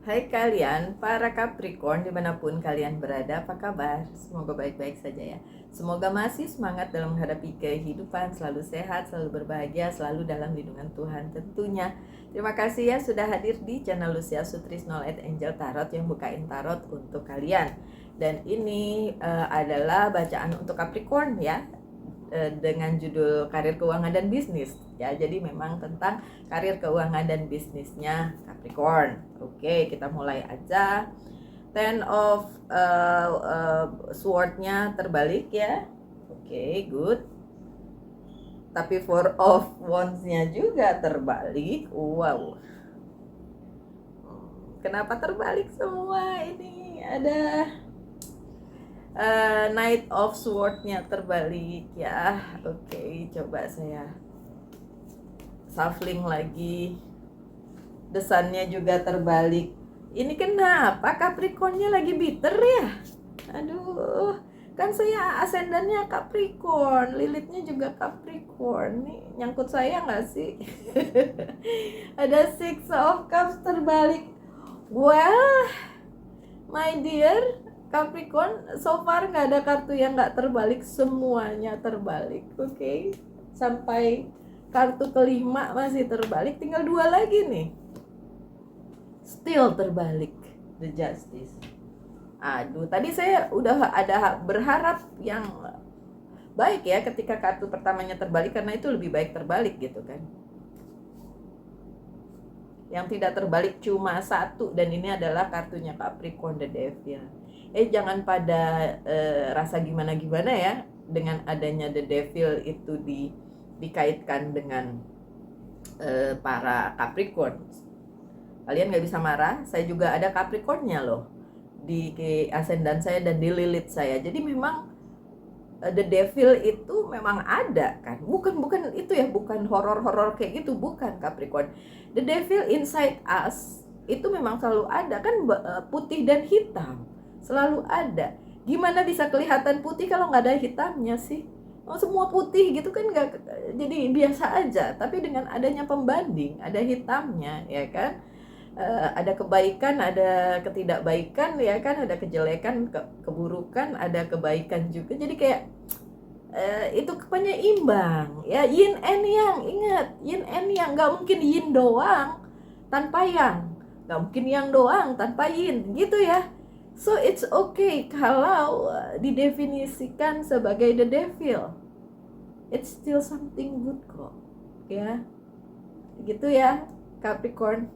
Hai kalian, para Capricorn dimanapun kalian berada, apa kabar? Semoga baik-baik saja ya. Semoga masih semangat dalam menghadapi kehidupan, selalu sehat, selalu berbahagia, selalu dalam lindungan Tuhan tentunya. Terima kasih ya sudah hadir di channel Lucia Sutrisno Light Angel Tarot yang bukain tarot untuk kalian. Dan ini adalah bacaan untuk Capricorn ya, dengan judul karir keuangan dan bisnis ya. Jadi memang tentang karir keuangan dan bisnisnya Capricorn. Oke, kita mulai aja. Ten of sword-nya terbalik ya. Oke, good. Tapi Four of Wands-nya juga terbalik. Wow. Kenapa terbalik semua ini? Ada Knight of Sword-nya terbalik ya. Oke, coba saya shuffling lagi. Desannya juga terbalik. Ini kenapa Capricornnya lagi bitter ya? Aduh, kan saya asendannya Capricorn, Lilithnya juga Capricorn. Nih nyangkut saya nggak sih? Ada Six of Cups terbalik. Well, my dear Capricorn, so far nggak ada kartu yang nggak terbalik, semuanya terbalik. Oke, sampai kartu kelima masih terbalik, tinggal 2 lagi nih. Still terbalik, the Justice. Aduh, tadi saya udah ada berharap yang baik ya ketika kartu pertamanya terbalik, karena itu lebih baik terbalik gitu kan. Yang tidak terbalik cuma satu, dan ini adalah kartunya Capricorn, the Devil. Jangan pada rasa gimana-gimana ya dengan adanya the Devil itu dikaitkan dengan para Capricorn. Kalian gak bisa marah, saya juga ada Capricornnya loh di ascendant saya dan di Lilith saya. Jadi memang the Devil itu memang ada kan. Bukan itu ya, bukan horor-horor kayak gitu, bukan Capricorn. The Devil inside us itu memang selalu ada kan, putih dan hitam selalu ada. Gimana bisa kelihatan putih kalau nggak ada hitamnya sih? Oh, semua putih gitu kan nggak, jadi biasa aja. Tapi dengan adanya pembanding, ada hitamnya ya kan. Ada kebaikan, ada ketidakbaikan ya kan, ada kejelekan, keburukan, ada kebaikan juga. Jadi kayak itu penyeimbang ya, yin and yang. Ingat, yin and yang, nggak mungkin yin doang tanpa yang, nggak mungkin yang doang tanpa yin gitu ya. So it's okay kalau didefinisikan sebagai the devil, it's still something good kok ya, gitu ya Capricorn.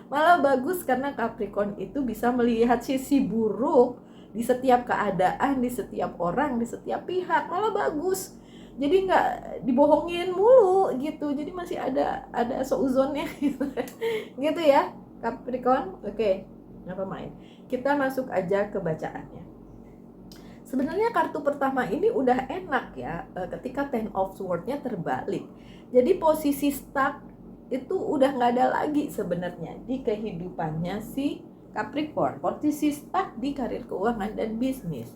Malah bagus karena Capricorn itu bisa melihat sisi buruk di setiap keadaan, di setiap orang, di setiap pihak. Malah bagus. Jadi nggak dibohongin mulu gitu. Jadi masih ada seuzonnya gitu. Gitu ya Capricorn. Oke, apa main? Kita masuk aja ke bacaannya. Sebenarnya kartu pertama ini udah enak ya, ketika Ten of Swords-nya terbalik. Jadi posisi stuck itu udah nggak ada lagi sebenarnya di kehidupannya si Capricorn. Posisi stuck di karir keuangan dan bisnis.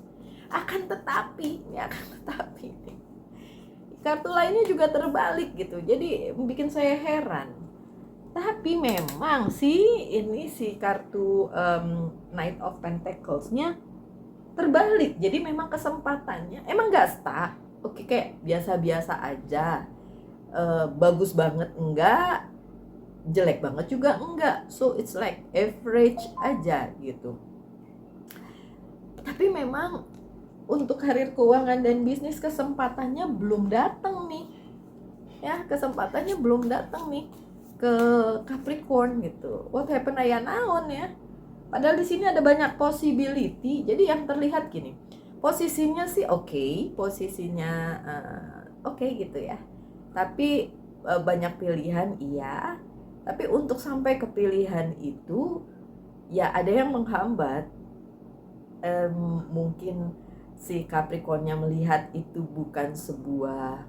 Akan tetapi kartu lainnya juga terbalik gitu. Jadi bikin saya heran. Tapi memang sih ini si kartu Knight of Pentacles-nya terbalik. Jadi memang kesempatannya emang nggak stuck. Oke, kayak biasa-biasa aja. Bagus banget enggak, jelek banget juga enggak, so it's like average aja gitu. Tapi memang untuk karir keuangan dan bisnis kesempatannya belum datang nih ya, kesempatannya belum datang nih ke Capricorn gitu. What happened aya naon ya, padahal di sini ada banyak possibility. Jadi yang terlihat gini, posisinya sih oke, posisinya oke gitu ya. Tapi banyak pilihan iya, tapi untuk sampai ke pilihan itu ya ada yang menghambat. Mungkin si Capricornnya melihat itu bukan sebuah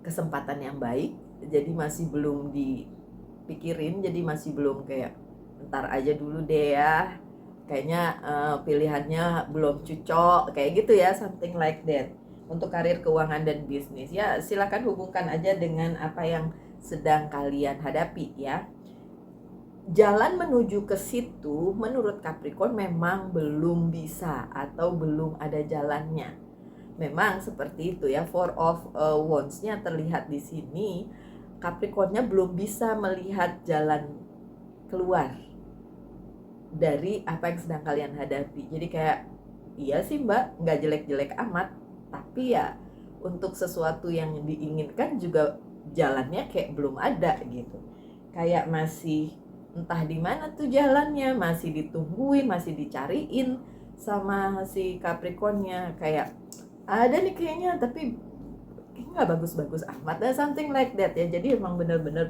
kesempatan yang baik, jadi masih belum dipikirin, jadi masih belum kayak ntar aja dulu deh ya, kayaknya pilihannya belum cocok kayak gitu ya, something like that. Untuk karir keuangan dan bisnis ya silakan hubungkan aja dengan apa yang sedang kalian hadapi ya. jalan menuju ke situ menurut Capricorn memang belum bisa atau belum ada jalannya. Memang seperti itu ya, Four of Wands-nya terlihat di sini. Capricorn-nya belum bisa melihat jalan keluar dari apa yang sedang kalian hadapi. Jadi kayak, iya sih mbak, nggak jelek-jelek amat, tapi ya untuk sesuatu yang diinginkan juga jalannya kayak belum ada gitu. Kayak masih entah di mana tuh jalannya, masih ditungguin, masih dicariin sama si Capricorn-nya. Kayak ada nih kayaknya, tapi nggak bagus-bagus amat, something like that ya. Jadi emang bener-bener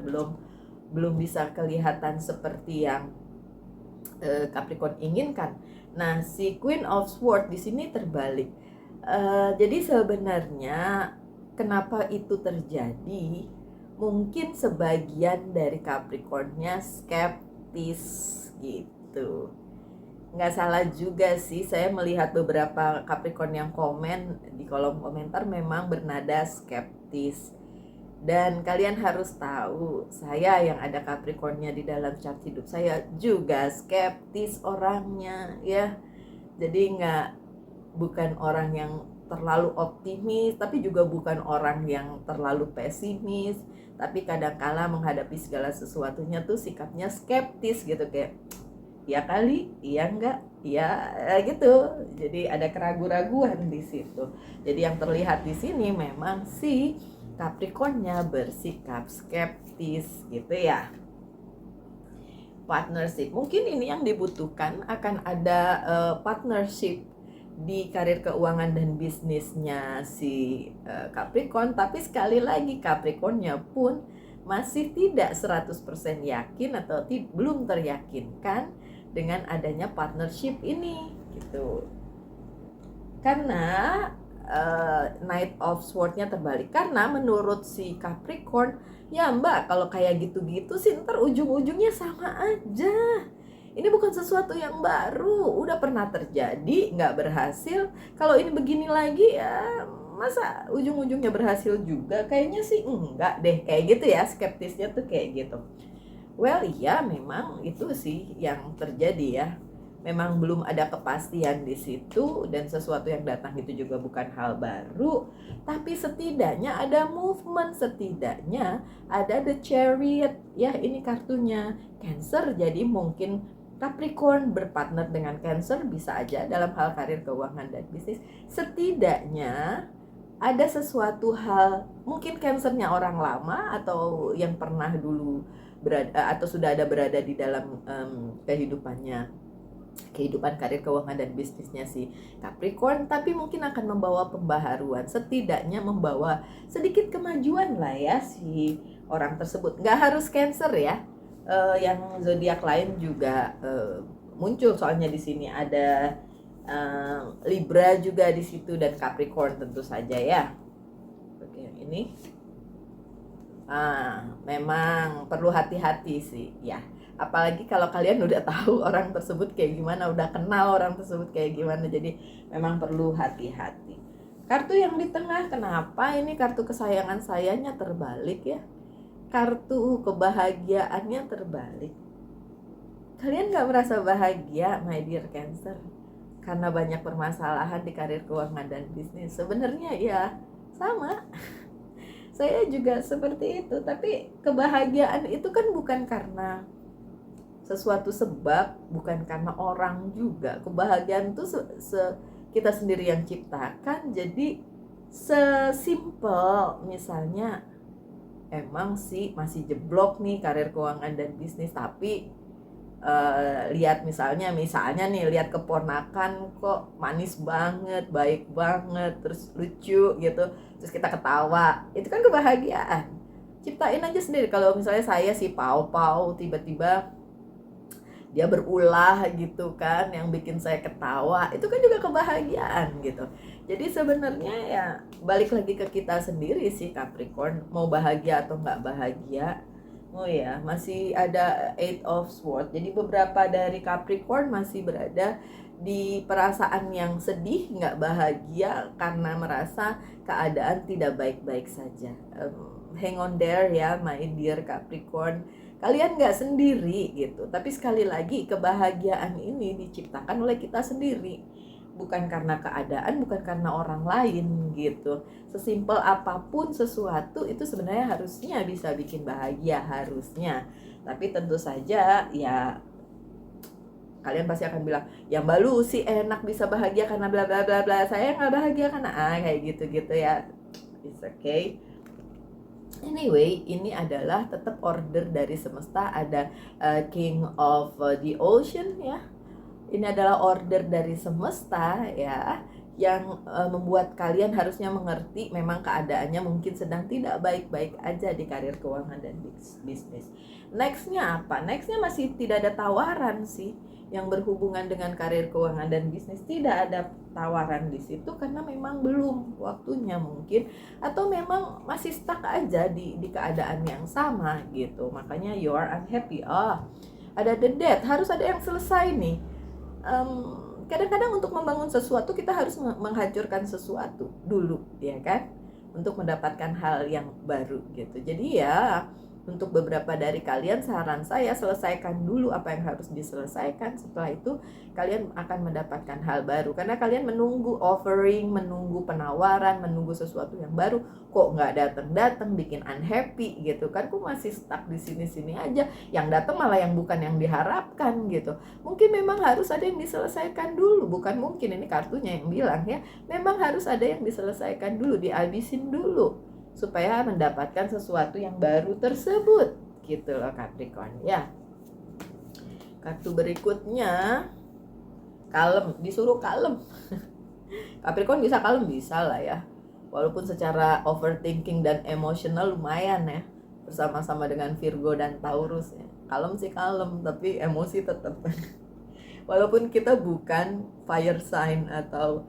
belum bisa kelihatan seperti yang Capricorn inginkan. Nah, si Queen of Swords di sini terbalik. Jadi sebenarnya kenapa itu terjadi? Mungkin sebagian dari Capricornnya skeptis gitu. Nggak salah juga sih, saya melihat beberapa Capricorn yang komen di kolom komentar memang bernada skeptis. Dan kalian harus tahu, saya yang ada Capricornnya di dalam chart hidup saya juga skeptis orangnya ya. Jadi bukan orang yang terlalu optimis, tapi juga bukan orang yang terlalu pesimis. Tapi kadang-kala menghadapi segala sesuatunya tuh sikapnya skeptis gitu, kayak ya kali, iya enggak, ya gitu. Jadi ada keraguan-raguan di situ. Jadi yang terlihat di sini memang si Capricornnya bersikap skeptis gitu ya. Partnership, mungkin ini yang dibutuhkan, akan ada partnership di karir keuangan dan bisnisnya si Capricorn. Tapi sekali lagi Capricornnya pun masih tidak 100% yakin atau belum teryakinkan dengan adanya partnership ini gitu. Karena Knight of Swords-nya terbalik. Karena menurut si Capricorn, ya mbak, kalau kayak gitu-gitu sih ntar ujung-ujungnya sama aja. Ini bukan sesuatu yang baru, udah pernah terjadi, nggak berhasil. Kalau ini begini lagi ya masa ujung-ujungnya berhasil juga? Kayaknya sih enggak deh, kayak gitu ya, skeptisnya tuh kayak gitu. Well iya, memang itu sih yang terjadi ya. Memang belum ada kepastian di situ, dan sesuatu yang datang itu juga bukan hal baru, tapi setidaknya ada movement, setidaknya ada the Chariot ya. Ini kartunya Cancer, jadi mungkin Capricorn berpartner dengan Cancer bisa aja dalam hal karir, keuangan, dan bisnis. Setidaknya ada sesuatu hal, mungkin Cancernya orang lama atau yang pernah dulu berada atau sudah ada berada di dalam kehidupan karir, keuangan, dan bisnisnya si Capricorn, tapi mungkin akan membawa pembaharuan, setidaknya membawa sedikit kemajuan lah ya si orang tersebut. Nggak harus Cancer ya, yang zodiak lain juga muncul, soalnya di sini ada Libra juga di situ, dan Capricorn tentu saja ya. Oke, ini memang perlu hati-hati sih ya. Apalagi kalau kalian udah tahu orang tersebut kayak gimana, udah kenal orang tersebut kayak gimana, jadi memang perlu hati-hati. Kartu yang di tengah, kenapa ini kartu kesayangan sayanya terbalik ya? Kartu kebahagiaannya terbalik. Kalian gak merasa bahagia, my dear Cancer, karena banyak permasalahan di karir, keuangan, dan bisnis? Sebenarnya ya sama. Saya juga seperti itu, tapi kebahagiaan itu kan bukan karena sesuatu sebab, bukan karena orang juga. Kebahagiaan itu kita sendiri yang ciptakan. Jadi sesimpel misalnya, emang sih masih jeblok nih karir, keuangan, dan bisnis, tapi lihat misalnya nih, lihat keponakan kok manis banget, baik banget, terus lucu gitu, terus kita ketawa, itu kan kebahagiaan. Ciptain aja sendiri. Kalau misalnya saya si Pau tiba-tiba dia berulah gitu kan, yang bikin saya ketawa, itu kan juga kebahagiaan gitu. Jadi sebenarnya ya balik lagi ke kita sendiri sih Capricorn, mau bahagia atau nggak bahagia. Oh ya, masih ada Eight of Swords. Jadi beberapa dari Capricorn masih berada di perasaan yang sedih, nggak bahagia, karena merasa keadaan tidak baik-baik saja. Hang on there ya, my dear Capricorn. Kalian nggak sendiri gitu. Tapi sekali lagi kebahagiaan ini diciptakan oleh kita sendiri. Bukan karena keadaan, bukan karena orang lain gitu. Sesimpel apapun sesuatu itu sebenarnya harusnya bisa bikin bahagia, harusnya. Tapi tentu saja ya kalian pasti akan bilang, yang Mbak Lucy enak bisa bahagia karena bla bla bla bla, saya nggak bahagia karena kayak gitu ya. It's okay. Anyway, ini adalah tetap order dari semesta. Ada King of the Ocean ya. Ini adalah order dari semesta ya, yang membuat kalian harusnya mengerti memang keadaannya mungkin sedang tidak baik-baik aja di karir keuangan dan bisnis. Nextnya apa? Nextnya masih tidak ada tawaran sih yang berhubungan dengan karir keuangan dan bisnis. Tidak ada tawaran di situ karena memang belum waktunya mungkin, atau memang masih stuck aja di keadaan yang sama gitu. Makanya you are unhappy. Ada the death, harus ada yang selesai nih. Kadang-kadang untuk membangun sesuatu kita harus menghancurkan sesuatu dulu, ya kan, untuk mendapatkan hal yang baru gitu. Jadi ya untuk beberapa dari kalian saran saya, selesaikan dulu apa yang harus diselesaikan. Setelah itu kalian akan mendapatkan hal baru, karena kalian menunggu offering, menunggu penawaran, menunggu sesuatu yang baru, kok nggak datang, bikin unhappy gitu kan. Kok masih stuck di sini aja, yang datang malah yang bukan yang diharapkan gitu. Mungkin memang harus ada yang diselesaikan dulu, bukan mungkin, ini kartunya yang bilang ya, memang harus ada yang diselesaikan dulu, dihabisin dulu supaya mendapatkan sesuatu yang baru tersebut gitu loh Capricorn ya. Kartu berikutnya kalem, disuruh kalem. Capricorn bisa kalem, bisa lah ya, walaupun secara overthinking dan emosional lumayan ya, bersama-sama dengan Virgo dan Taurus ya. Kalem sih kalem, tapi emosi tetap. Walaupun kita bukan fire sign atau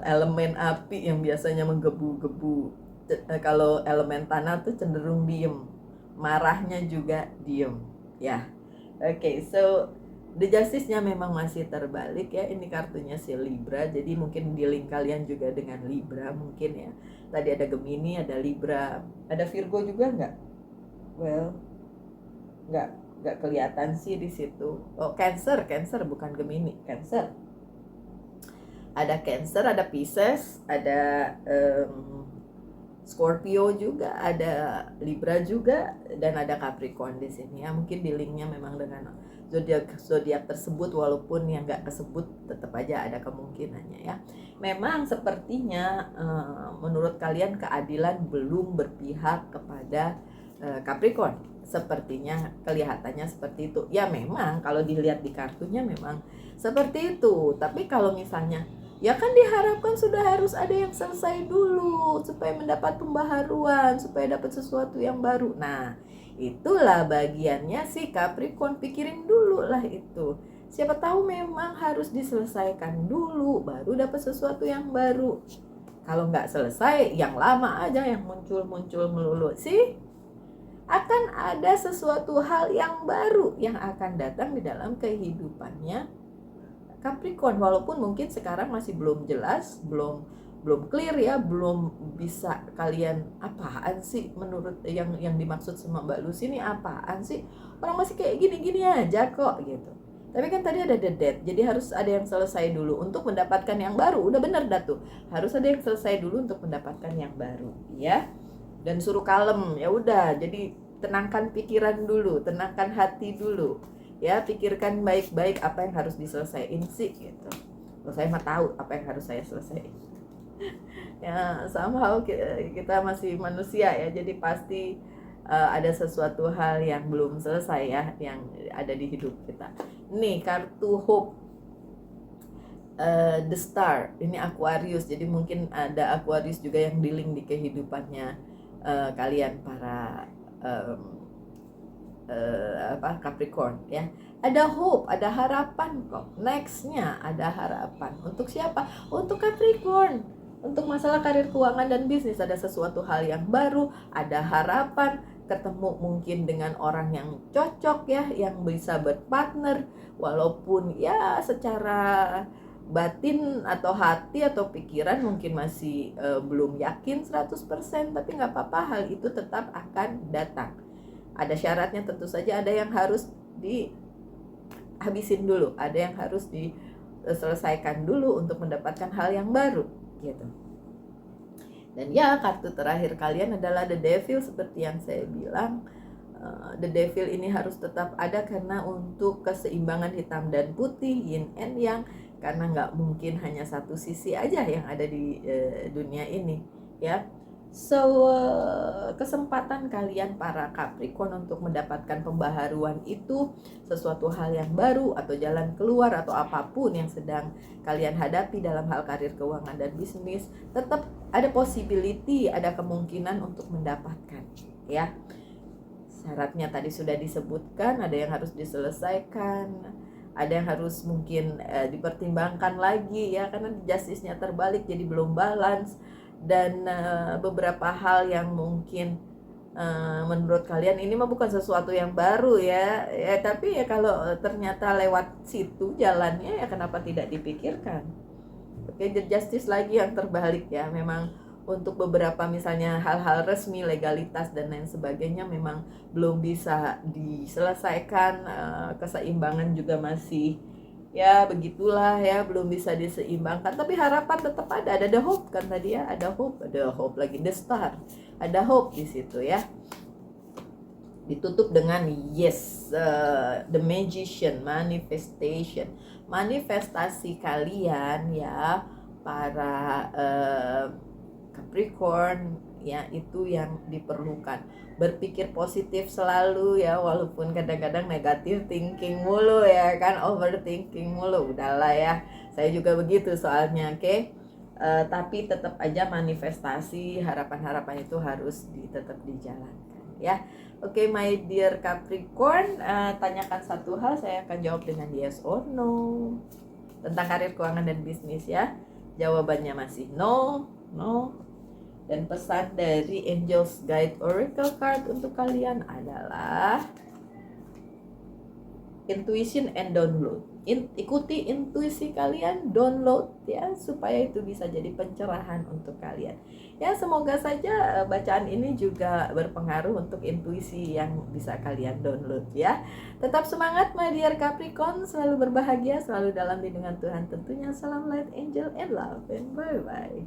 elemen api yang biasanya menggebu-gebu. Kalau elemen tanah tuh cenderung diem, marahnya juga diem ya. Oke, so the justice-nya memang masih terbalik ya. Ini kartunya si Libra, jadi mungkin di link kalian juga dengan Libra mungkin ya. Tadi ada Gemini, ada Libra, ada Virgo juga nggak? Well, nggak kelihatan sih di situ. Oh, Cancer bukan Gemini, Cancer. Ada Cancer, ada Pisces, ada Scorpio juga, ada Libra juga, dan ada Capricorn di sini ya. Mungkin di linknya memang dengan zodiak tersebut, walaupun yang nggak kesebut tetap aja ada kemungkinannya ya. Memang sepertinya menurut kalian keadilan belum berpihak kepada Capricorn. Sepertinya kelihatannya seperti itu. Ya memang kalau dilihat di kartunya memang seperti itu. Tapi kalau misalnya ya kan diharapkan sudah harus ada yang selesai dulu supaya mendapat pembaharuan, supaya dapat sesuatu yang baru. Nah, itulah bagiannya si Capricorn, pikirin dulu lah itu. Siapa tahu memang harus diselesaikan dulu baru dapat sesuatu yang baru. Kalau nggak selesai, yang lama aja yang muncul melulu sih. Akan ada sesuatu hal yang baru yang akan datang di dalam kehidupannya Capricorn, walaupun mungkin sekarang masih belum jelas, belum clear ya, belum bisa kalian apaan sih menurut yang dimaksud sama Mbak Lucy ini apaan sih, orang masih kayak gini-gini aja kok gitu. Tapi kan tadi ada the death, jadi harus ada yang selesai dulu untuk mendapatkan yang baru. Udah bener dah tuh, harus ada yang selesai dulu untuk mendapatkan yang baru ya. Dan suruh kalem, ya udah, jadi tenangkan pikiran dulu, tenangkan hati dulu ya, pikirkan baik-baik apa yang harus diselesaikan sih gitu. Loh, saya mah tahu apa yang harus saya selesaikan. Ya somehow kita masih manusia ya, jadi pasti ada sesuatu hal yang belum selesai ya, yang ada di hidup kita. Nih kartu hope, the star, ini Aquarius, jadi mungkin ada Aquarius juga yang di-link di kehidupannya kalian para Capricorn ya. Ada hope, ada harapan kok. Nextnya ada harapan untuk siapa? Untuk Capricorn. Untuk masalah karir keuangan dan bisnis ada sesuatu hal yang baru, ada harapan, ketemu mungkin dengan orang yang cocok ya, yang bisa berpartner, walaupun ya secara batin atau hati atau pikiran mungkin masih belum yakin 100%, tapi nggak apa-apa, hal itu tetap akan datang. Ada syaratnya, tentu saja ada yang harus dihabisin dulu, ada yang harus diselesaikan dulu untuk mendapatkan hal yang baru gitu. Dan ya, kartu terakhir kalian adalah The Devil. Seperti yang saya bilang, The Devil ini harus tetap ada karena untuk keseimbangan hitam dan putih, yin and yang, karena nggak mungkin hanya satu sisi aja yang ada di dunia ini ya. So kesempatan kalian para Capricorn untuk mendapatkan pembaharuan itu, sesuatu hal yang baru atau jalan keluar atau apapun yang sedang kalian hadapi dalam hal karir, keuangan, dan bisnis, tetap ada possibility, ada kemungkinan untuk mendapatkan ya. Syaratnya tadi sudah disebutkan, ada yang harus diselesaikan, ada yang harus mungkin dipertimbangkan lagi ya, karena justice-nya terbalik jadi belum balance, dan beberapa hal yang mungkin menurut kalian ini mah bukan sesuatu yang baru ya, tapi ya kalau ternyata lewat situ jalannya ya kenapa tidak dipikirkan. Oke, justice lagi yang terbalik ya. Memang untuk beberapa misalnya hal-hal resmi, legalitas dan lain sebagainya memang belum bisa diselesaikan, keseimbangan juga masih ya begitulah ya, belum bisa diseimbangkan, tapi harapan tetap ada the hope kan tadi ya, ada hope lagi, the star, ada hope di situ ya. Ditutup dengan yes, the magician, manifestation, manifestasi kalian ya para Capricorn ya, itu yang diperlukan. Berpikir positif selalu ya, walaupun kadang-kadang negatif thinking mulu ya kan, overthinking mulu, udahlah ya, saya juga begitu soalnya, oke? Tapi tetap aja manifestasi, harapan-harapan itu harus tetap dijalankan ya. Oke, my dear Capricorn, tanyakan satu hal, saya akan jawab dengan yes or no tentang karir, keuangan, dan bisnis ya. Jawabannya masih no. Dan pesan dari Angels Guide Oracle Card untuk kalian adalah intuition and download. Ikuti intuisi kalian, download ya, supaya itu bisa jadi pencerahan untuk kalian. Ya, semoga saja bacaan ini juga berpengaruh untuk intuisi yang bisa kalian download ya. Tetap semangat my dear Capricorn, selalu berbahagia, selalu dalam lindungan Tuhan tentunya. Salam light, angel, and love, and bye-bye.